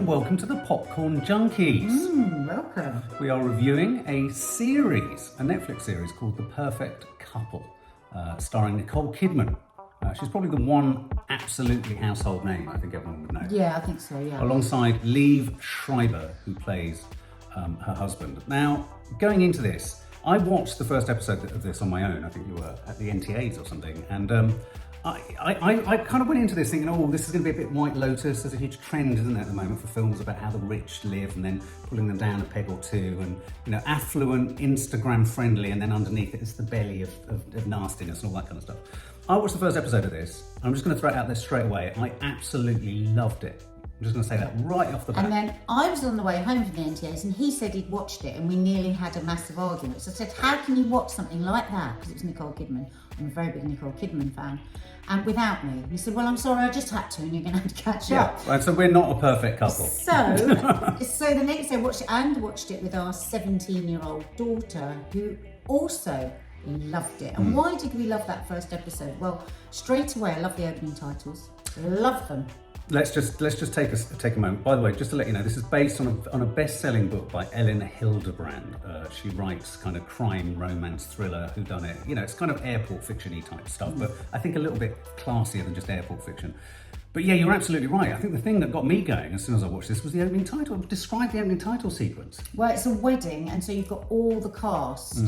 and welcome to the Popcorn Junkies. Welcome. We are reviewing a series, a Netflix series called The Perfect Couple, starring Nicole Kidman. She's probably the one absolutely household name I think everyone would know. Yeah, I think so, yeah. Alongside Liev Schreiber, who plays her husband. Now, going into this, I watched the first episode of this on my own. I think you were at the NTAs or something. And I kind of went into this thinking, oh, this is going to be a bit White Lotus. There's a huge trend, isn't there, at the moment for films about how the rich live and then pulling them down a peg or two and, you know, affluent, Instagram friendly, and then underneath it is the belly of nastiness and all that kind of stuff. I watched the first episode of this. I'm just going to throw it out there straight away. I absolutely loved it. I'm just going to say that right off the bat. And then I was on the way home from the NTAs and he said he'd watched it and we nearly had a massive argument. So I said, how can you watch something like that? Because it was Nicole Kidman. I'm a very big Nicole Kidman fan. And without me. He said, well, I'm sorry, I just had to and you're going to have to catch up. Right, so we're not a perfect couple. So the next day I watched it with our 17-year-old daughter who also loved it. And why did we love that first episode? Well, straight away, I love the opening titles. Love them. Let's just take a moment. By the way, just to let you know, this is based on a best-selling book by Elin Hilderbrand. She writes kind of crime, romance, thriller, whodunit. You know, it's kind of airport fiction-y type stuff, but I think a little bit classier than just airport fiction. But yeah, you're absolutely right. I think the thing that got me going as soon as I watched this was the opening title. Describe the opening title sequence. Well, it's a wedding, and so you've got all the cast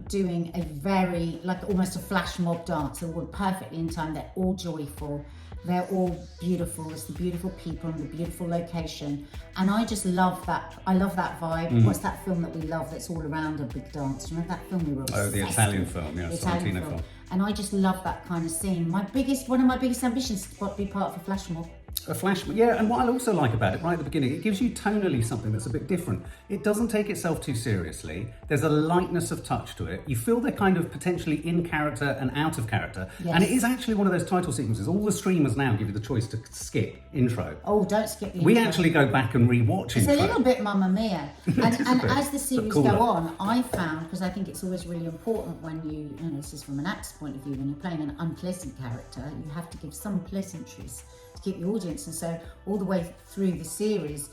doing a very, like almost a flash mob dance. They're all perfectly in time. They're all joyful. They're all beautiful. It's the beautiful people and the beautiful location. And I just love that. I love that vibe. What's that film that we love that's all around a big dance? Remember that film we were obsessed with? Oh, the Italian film, yeah, the Italian film. And I just love that kind of scene. One of my biggest ambitions is to be part of a flash mob. A flash, yeah, and what I also like about it right at the beginning, it gives you tonally something that's a bit different. It doesn't take itself too seriously. There's a lightness of touch to it. You feel they're kind of potentially in character and out of character. Yes. And it is actually one of those title sequences. All the streamers now give you the choice to skip intro. Oh, don't skip the We intro. actually go back and re-watch It's intro. a little bit Mamma Mia. And as the series cooler. go on, I found, because I think it's always really important when you know, this is from an actor's point of view, when you're playing an unpleasant character, you have to give some pleasantries to keep the audience. And so all the way through the series,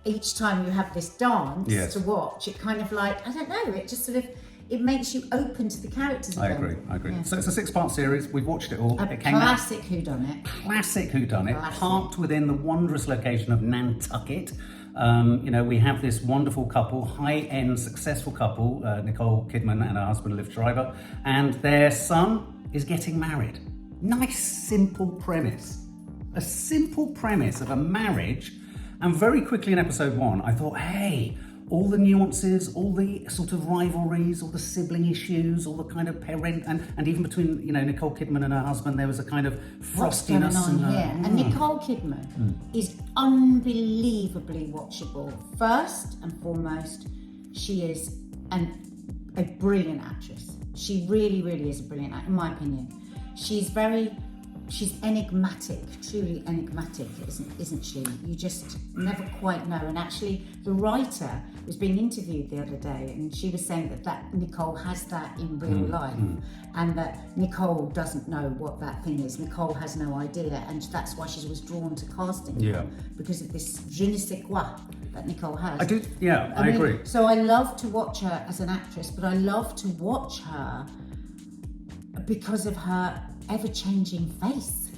each time you have this dance to watch, it kind of like, I don't know, it just sort of, it makes you open to the characters again. I agree. Yeah. So it's a 6-part series. We've watched it all. A It came out. classic whodunit. Classic whodunit, Classic. parked within the wondrous location of Nantucket. You know, we have this wonderful couple, high-end, successful couple, Nicole Kidman and her husband, Liev Schreiber, and their son is getting married. Nice, simple premise. A simple premise of a marriage, and very quickly in episode 1, I thought, hey, all the nuances, all the sort of rivalries, all the sibling issues, all the kind of parent, and even between, you know, Nicole Kidman and her husband, there was a kind of frostiness. What's going on here? And Nicole Kidman is unbelievably watchable. First and foremost, she is a brilliant actress. She really, really is a brilliant actress, in my opinion. She's enigmatic, truly enigmatic, isn't she? You just never quite know. And actually, the writer was being interviewed the other day, and she was saying that Nicole has that in real life, and that Nicole doesn't know what that thing is. Nicole has no idea, and that's why she was drawn to casting her, because of this je ne sais quoi that Nicole has. I agree. So I love to watch her as an actress, but I love to watch her because of her ever-changing face.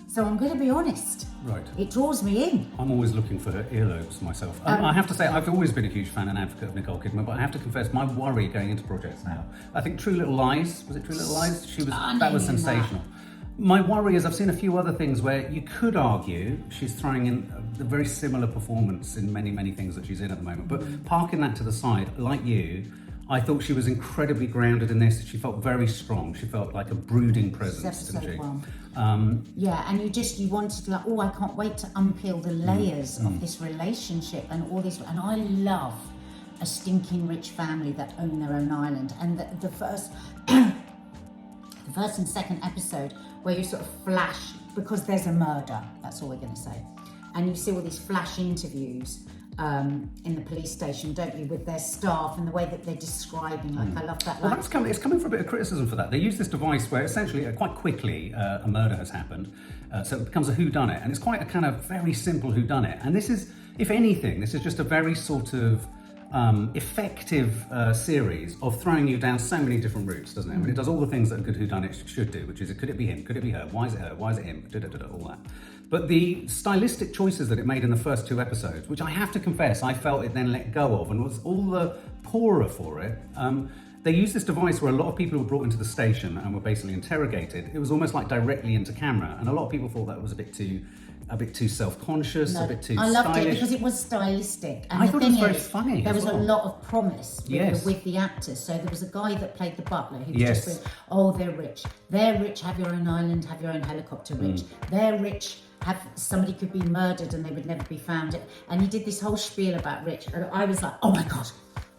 So I'm going to be honest. Right. It draws me in. I'm always looking for her earlobes myself. I have to say, I've always been a huge fan and advocate of Nicole Kidman, but I have to confess, my worry going into projects now, I think True Little Lies, was it True Little Lies? That was sensational. My worry is I've seen a few other things where you could argue she's throwing in a very similar performance in many, many things that she's in at the moment. But parking that to the side, like you, I thought she was incredibly grounded in this. She felt very strong. She felt like a brooding presence, didn't she? Yeah, and you wanted to, like, oh, I can't wait to unpeel the layers of this relationship and all this. And I love a stinking rich family that own their own island. And the first and second episode where you sort of flash, because there's a murder, that's all we're going to say. And you see all these flash interviews in the police station, don't you, with their staff and the way that they're describing. Like, I love that. Well, it's coming for a bit of criticism for that. They use this device where essentially, quite quickly, a murder has happened, so it becomes a whodunit, and it's quite a kind of very simple whodunit. And this is, if anything, this is just a very sort of effective series of throwing you down so many different routes, doesn't it? I mean, it does all the things that a good whodunit should do, which is, could it be him? Could it be her? Why is it her? Why is it him? All that. But the stylistic choices that it made in the first 2 episodes, which I have to confess, I felt it then let go of and was all the poorer for it. They used this device where a lot of people were brought into the station and were basically interrogated. It was almost like directly into camera, and a lot of people thought that was a bit too self-conscious, a bit too stylish. I loved it because it was stylistic. And I thought it was very funny. There was a lot of promise Yes. with the actors. So there was a guy that played the butler who was Yes. just, oh, they're rich. They're rich, have your own island, have your own helicopter rich. They're rich, somebody could be murdered and they would never be found. And he did this whole spiel about rich. And I was like, oh my God,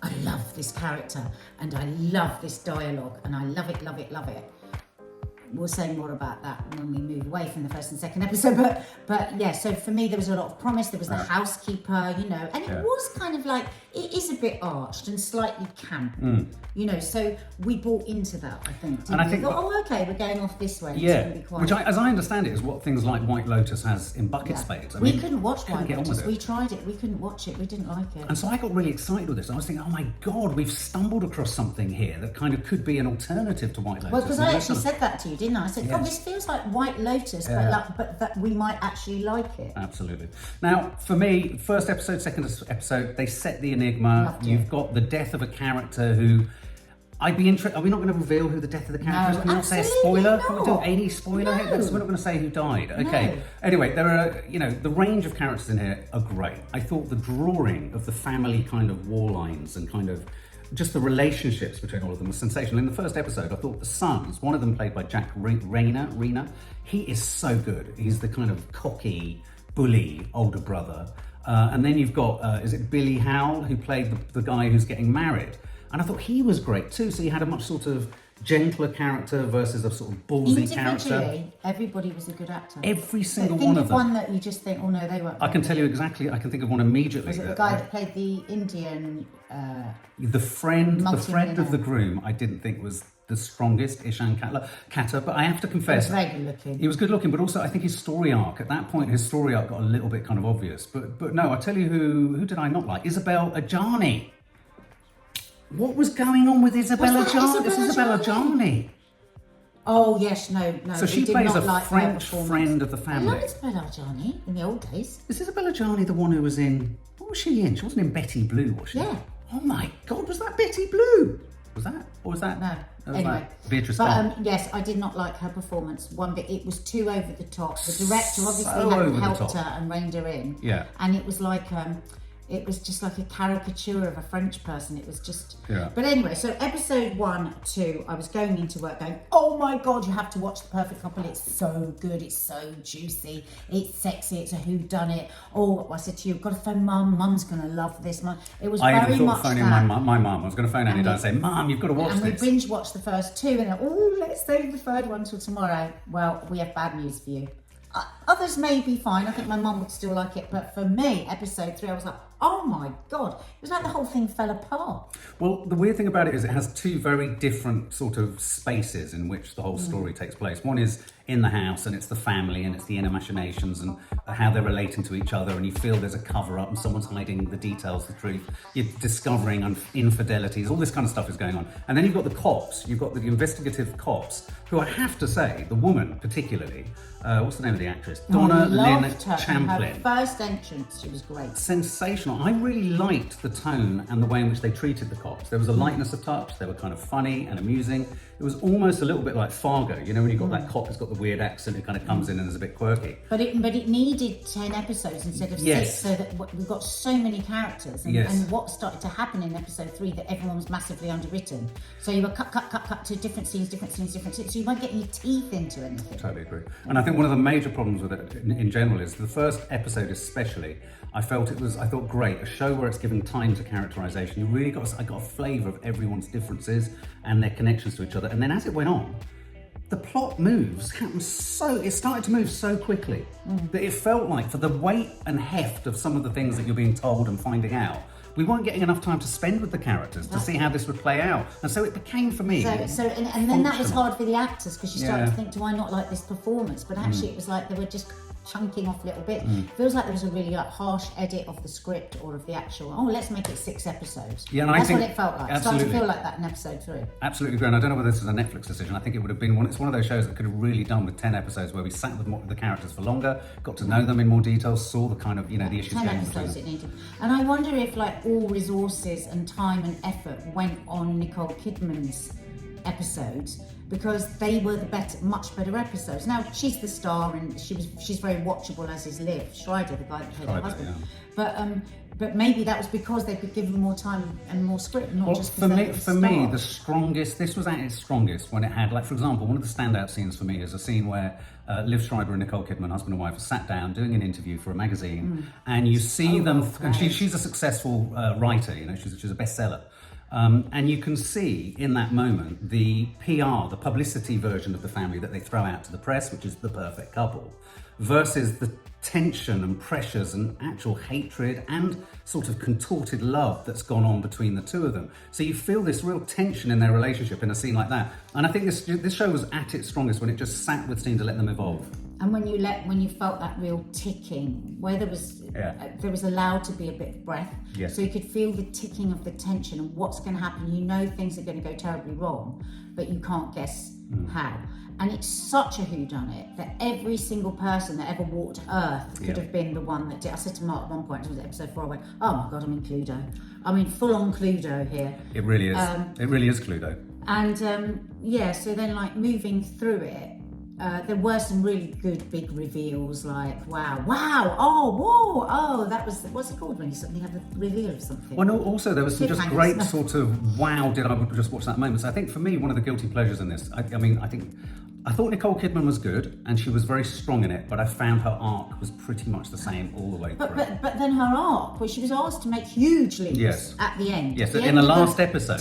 I love this character and I love this dialogue and I love it, love it, love it. We'll say more about that when we move away from the first and second episode. But yeah, so for me, there was a lot of promise. There was the housekeeper, you know, and it was kind of like, it is a bit arched and slightly camp, you know, so we bought into that, I think. And I think, thought, oh, okay, we're going off this way. Yeah, It's gonna be quite... which, as I understand it, is what things like White Lotus has in bucket spades. I we mean, couldn't watch couldn't White get on Lotus. with it. We tried it. We couldn't watch it. We didn't like it. And so I got really excited with this. I was thinking, oh my God, we've stumbled across something here that kind of could be an alternative to White Lotus. Well, because I And actually said that to you, didn't I? I said, oh, this feels like White Lotus, but that we might actually like it. Absolutely. Now, for me, first episode, second episode, they set the enigma. Loved it. You've got the death of a character who... I'd be interested. Are we not going to reveal who the death of the character is? Can we not say a spoiler? Can we do any spoiler? No. We're not going to say who died. Okay. No. Anyway, there are, you know, the range of characters in here are great. I thought the drawing of the family kind of war lines and kind of just the relationships between all of them was sensational. In the first episode, I thought the sons, one of them played by Jack Rayner, he is so good. He's the kind of cocky, bully older brother. And then you've got, is it Billy Howell, who played the guy who's getting married? And I thought he was great too. So you had a much sort of gentler character versus a sort of ballsy character. Individually, everybody was a good actor. Every single think one of of them. one that you just think, oh no, they weren't. I can tell you exactly. I can think of one immediately. Was it the guy that played the Indian? The friend Multi-millionaire. of the groom, I didn't think was the strongest, Ishan Khatter, but I have to confess, He was very good looking. He was good looking, but also I think his story arc, at that point, his story arc got a little bit kind of obvious. But no, I tell you who did I not like? Isabel Adjani. What was going on with Isabella Adjani? It's Isabella Adjani. Oh yes, no. So she did plays not a like French her performance. friend of the I family. love Isabella Adjani in the old days. Is Isabella Adjani the one who was in... What was she in? She wasn't in Betty Blue, was she? Yeah. Oh my God, was that Betty Blue? Was that? Or was that? No. That was Anyway, like Beatrice but Starr. yes, I did not like her performance one bit. It was too over the top. The director obviously So over hadn't the helped top. her and reined her in. Yeah. And it was like it was just like a caricature of a French person. It was just... Yeah. But anyway, so episode 1, 2, I was going into work going, oh my God, you have to watch The Perfect Couple. It's so good. It's so juicy. It's sexy. It's a whodunit. Oh, I said to you, I've got to phone Mum. Mum's going to love this. Mum. It was I very even much thought phoning that. my mum. I was going to phone Annie and say, Mum, you've got to watch And we this. binge watched the first 2 and then, oh, let's save the third one till tomorrow. Well, we have bad news for you. Others may be fine. I think my mum would still like it. But for me, episode 3, I was like, oh my God. It was like the whole thing fell apart. Well, the weird thing about it is it has 2 very different sort of spaces in which the whole story takes place. One is in the house, and it's the family, and it's the inner machinations and how they're relating to each other, and you feel there's a cover-up and someone's hiding the details, the truth. You're discovering infidelities, all this kind of stuff is going on. And then you've got the cops, you've got the investigative cops, who I have to say, the woman particularly, what's the name of the actress? Donna Lynn Loved her. Champlin. Her first entrance, she was great. Sensational. I really liked the tone and the way in which they treated the cops. There was a lightness of touch. They were kind of funny and amusing. It was almost a little bit like Fargo. You know, when you've got that cop who's got the weird accent who kind of comes in and is a bit quirky. But it needed 10 episodes instead of 6, so that we've got so many characters. And what started to happen in episode 3, that everyone was massively underwritten. So you were cut to different scenes. So you weren't getting your teeth into anything. Totally agree. And I think one of the major problems with it in general is the first episode especially, I thought great, a show where it's given time to characterization. You really I got a flavour of everyone's differences and their connections to each other. And then as it went on, the plot it started to move so quickly that it felt like, for the weight and heft of some of the things that you're being told and finding out, we weren't getting enough time to spend with the characters to see how this would play out. And so it became, for me, and then that was hard for the actors, because you started to think, do I not like this performance? But actually it was like they were just chunking off little bits. Feels like there was a really harsh edit of the script or of the actual, let's make it 6 episodes. Yeah, and that's I think, what it felt like. It started to feel like that in episode 3. Absolutely, Graham. I don't know whether this is a Netflix decision. I think it would have been it's one of those shows that could have really done with 10 episodes where we sat with the characters for longer, got to know them in more detail, saw the kind of, the issues 10 going on. episodes it needed. And I wonder if all resources and time and effort went on Nicole Kidman's episodes, because they were much better episodes. Now she's the star, and she's very watchable, as is Liev Schreiber, the guy that played her husband. Yeah. But maybe that was because they could give them more time and more script, not just for me, the strongest. This was at its strongest when it had, for example, one of the standout scenes for me is a scene where Liev Schreiber and Nicole Kidman, husband and wife, are sat down doing an interview for a magazine, and you see them. And she's a successful writer. She's a bestseller. And you can see in that moment the PR, the publicity version of the family that they throw out to the press, which is the perfect couple, versus the tension and pressures and actual hatred and sort of contorted love that's gone on between the two of them. So you feel this real tension in their relationship in a scene like that. And I think this show was at its strongest when it just sat with scenes to let them evolve. And when you felt that real ticking, where there was allowed to be a bit of breath, so you could feel the ticking of the tension and what's going to happen. You know things are going to go terribly wrong, but you can't guess how. And it's such a whodunit that every single person that ever walked Earth could have been the one that did. I said to Mark at one point, it was episode 4, I went, oh my God, I'm in Cluedo. I'm in full-on Cluedo here. It really is. It really is Cluedo. And so then moving through it, there were some really good big reveals, like wow, that was, what's it called when you suddenly have a reveal of something? Well, no, also there was some just great sort of wow, did I just watch that moment? So I think for me, one of the guilty pleasures in this, I thought Nicole Kidman was good and she was very strong in it, but I found her arc was pretty much the same all the way through. But then her arc, where she was asked to make huge leaps at the end. Yes, in the last episode.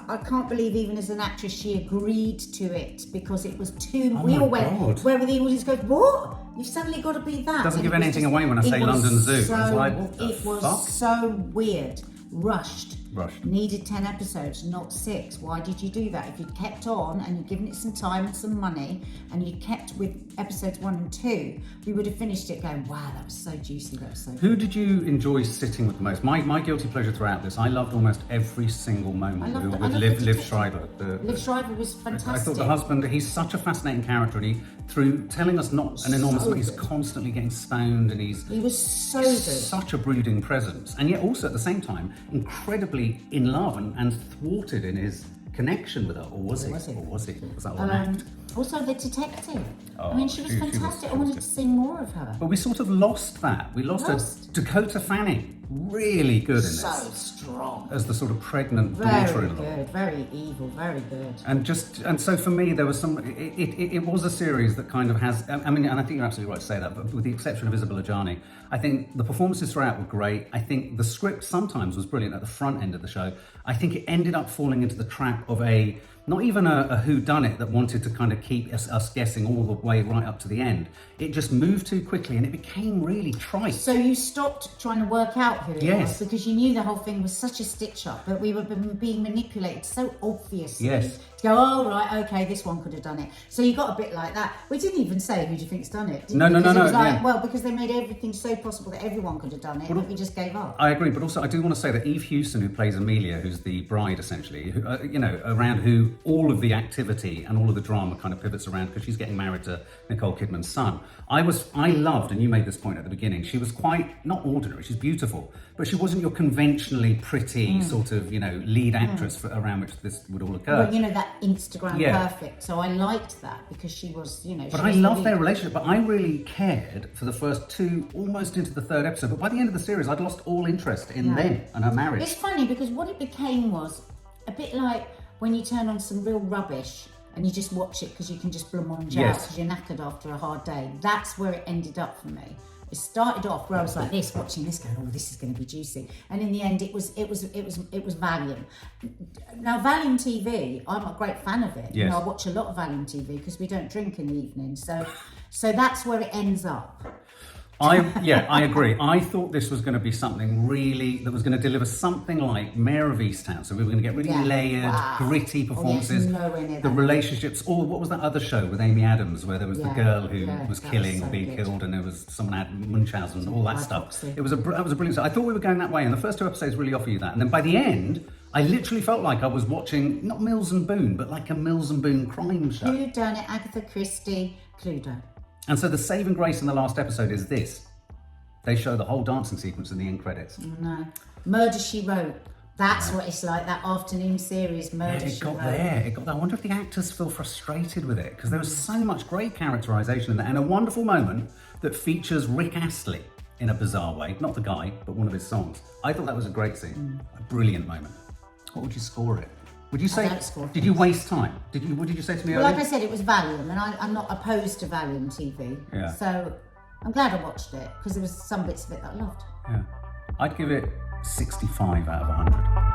I can't believe even as an actress she agreed to it, because it was too... we all went, where the audience goes, what? You've suddenly got to be that. Doesn't give anything away when I say London Zoo. It was so weird. Rushed. Needed 10 episodes, not 6. Why did you do that? If you'd kept on and you'd given it some time and some money and you'd kept with episodes 1 and 2, we would have finished it going, wow, that was so juicy, that was so Who did you enjoy sitting with the most? My guilty pleasure throughout this, I loved almost every single moment with Liev Schreiber. Liev Schreiber was fantastic. I thought the husband, he's such a fascinating character, and he, through telling us not an enormous amount, he's constantly getting stoned, and he was so good. Such a brooding presence, and yet also at the same time, incredibly in love and thwarted in his connection with her. Or was he? Was that all an act? Also the detective. She was fantastic. I wanted to see more of her. But we sort of lost that. We lost Dakota Fanning. Really good in this. So strong. As the sort of pregnant daughter-in-law. Very good, very evil, very good. And so for me, there was it was a series that kind of has, and I think you're absolutely right to say that, but with the exception of Isabella Adjani, I think the performances throughout were great. I think the script sometimes was brilliant at the front end of the show. I think it ended up falling into the trap of not even a whodunit that wanted to kind of keep us guessing all the way right up to the end. It just moved too quickly and it became really trite. So you stopped trying to work out who it was, because you knew the whole thing was such a stitch-up, but we were being manipulated so obviously. Yes. To go, oh right, okay, this one could have done it. So you got a bit like that. We didn't even say who do you think's done it. No. Well, because they made everything so possible that everyone could have done it, but we just gave up. I agree, but also I do want to say that Eve Hewson, who plays Amelia, who's the bride essentially, who, around who all of the activity and all of the drama kind of pivots around, because she's getting married to Nicole Kidman's son. I loved, and you made this point at the beginning, she was quite, not ordinary, she's beautiful, but she wasn't your conventionally pretty sort of, lead actress around which this would all occur. Well, that Instagram perfect. So I liked that because she was, But I loved their relationship, but I really cared for the first 2, almost into the 3rd episode, but by the end of the series, I'd lost all interest in them and her marriage. It's funny because what it became was a bit like when you turn on some real rubbish and you just watch it because you can just blancmange out because you're knackered after a hard day. That's where it ended up for me. It started off where I was like this, watching this, going, oh, this is going to be juicy, and in the end, it was Valium. Now, Valium TV, I'm a great fan of it. Yes. You know, I watch a lot of Valium TV because we don't drink in the evening, so that's where it ends up. I agree. I thought this was going to be something that was going to deliver something like Mayor of Easttown. So we were going to get really layered, gritty performances. Nowhere near the that. Relationships. Or what was that other show with Amy Adams where there was the girl who was killing was or being so good. killed, and there was someone had Munchausen and all that stuff. Hypoxia. That was a brilliant show. I thought we were going that way, and the first 2 episodes really offer you that. And then by the end, I literally felt like I was watching not Mills and Boon, but like a Mills and Boon crime show. Who done it? Agatha Christie, Cluedo. And so the saving grace in the last episode is this. They show the whole dancing sequence in the end credits. No. Murder, She Wrote. That's what it's like, that afternoon series, Murder, She Wrote. It got there. I wonder if the actors feel frustrated with it, because there was so much great characterisation in there, and a wonderful moment that features Rick Astley in a bizarre way. Not the guy, but one of his songs. I thought that was a great scene. A brilliant moment. What would you score it? Would you say, did you waste time? What did you say to me earlier? Well, like I said, it was Valium, and I'm not opposed to Valium TV. Yeah. So I'm glad I watched it, because there was some bits of it that I loved. Yeah. I'd give it 65 out of 100.